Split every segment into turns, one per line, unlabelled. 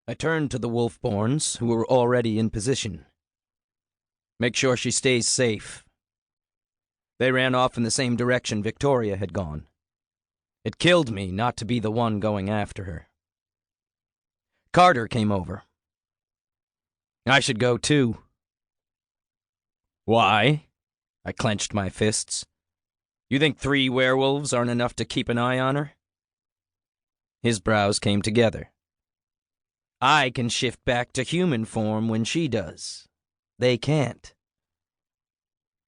I turned to the Wolfborns, who were already in position. Make sure she stays safe. They ran off in the same direction Victoria had gone. It killed me not to be the one going after her. Carter came over. I should go too. Why? I clenched my fists. You think 3 werewolves aren't enough to keep an eye on her? His brows came together. I can shift back to human form when she does. They can't.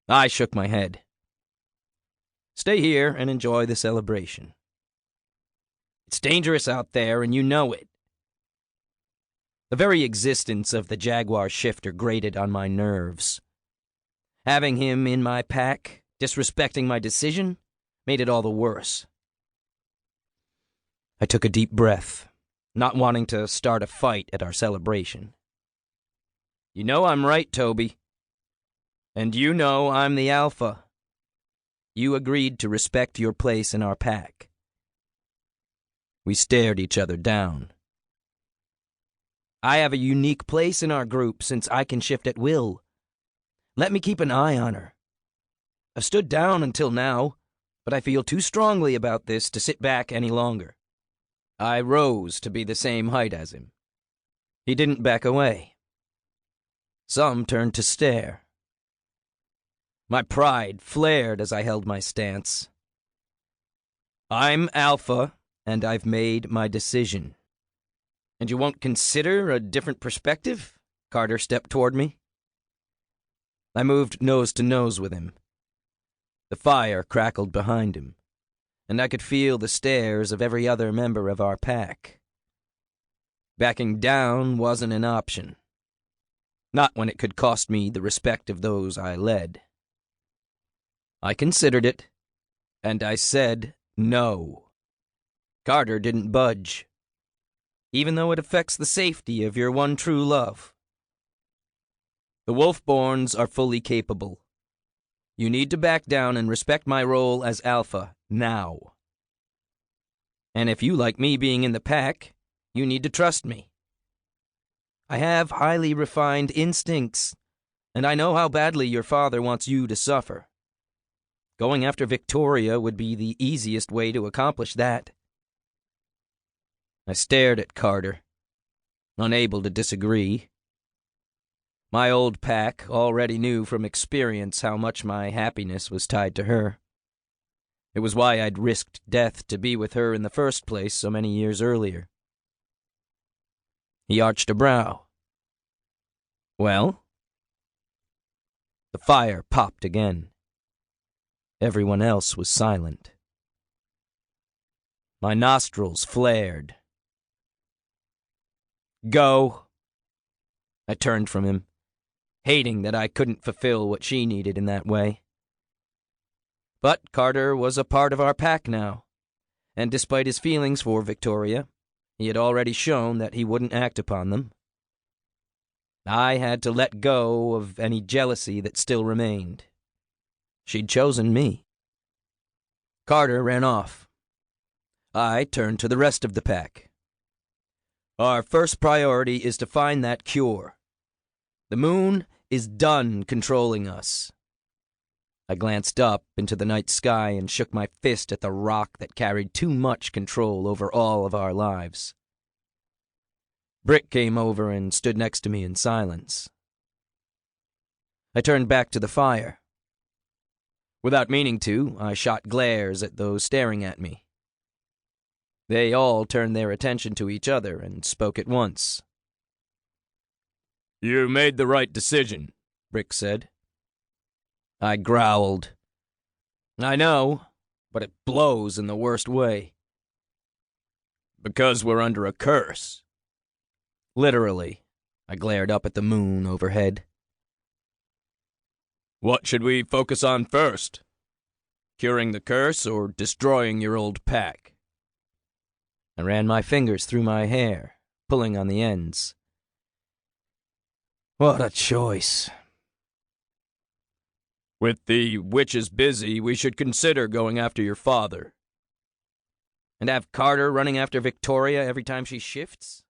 I shook my head. Stay here and enjoy the celebration. It's dangerous out there, and you know it. The very existence of the Jaguar shifter grated on my nerves. Having him in my pack, disrespecting my decision, made it all the worse. I took a deep breath, not wanting to start a fight at our celebration. You know I'm right, Toby. And you know I'm the alpha. You agreed to respect your place in our pack. We stared each other down. I have a unique place in our group since I can shift at will. Let me keep an eye on her. I've stood down until now, but I feel too strongly about this to sit back any longer. I rose to be the same height as him. He didn't back away. Some turned to stare. My pride flared as I held my stance. I'm alpha, and I've made my decision. And you won't consider a different perspective? Carter stepped toward me. I moved nose to nose with him. The fire crackled behind him, and I could feel the stares of every other member of our pack. Backing down wasn't an option. Not when it could cost me the respect of those I led. I considered it, and I said no. Carter didn't budge, even though it affects the safety of your one true love. The Wolfborns are fully capable. You need to back down and respect my role as alpha now. And if you like me being in the pack, you need to trust me. I have highly refined instincts, and I know how badly your father wants you to suffer. Going after Victoria would be the easiest way to accomplish that. I stared at Carter, unable to disagree. My old pack already knew from experience how much my happiness was tied to her. It was why I'd risked death to be with her in the first place so many years earlier. He arched a brow. Well? The fire popped again. Everyone else was silent. My nostrils flared. Go. I turned from him, hating that I couldn't fulfill what she needed in that way. But Carter was a part of our pack now, and despite his feelings for Victoria, he had already shown that he wouldn't act upon them. I had to let go of any jealousy that still remained. She'd chosen me. Carter ran off. I turned to the rest of the pack. Our first priority is to find that cure. The moon is done controlling us. I glanced up into the night sky and shook my fist at the rock that carried too much control over all of our lives. Brick came over and stood next to me in silence. I turned back to the fire. Without meaning to, I shot glares at those staring at me. They all turned their attention to each other and spoke at once. You made the right decision, Brick said. I growled. I know, but it blows in the worst way. Because we're under a curse. Literally, I glared up at the moon overhead. What should we focus on first? Curing the curse or destroying your old pack? I ran my fingers through my hair, pulling on the ends. What a choice. With the witches busy, we should consider going after your father. And have Carter running after Victoria every time she shifts?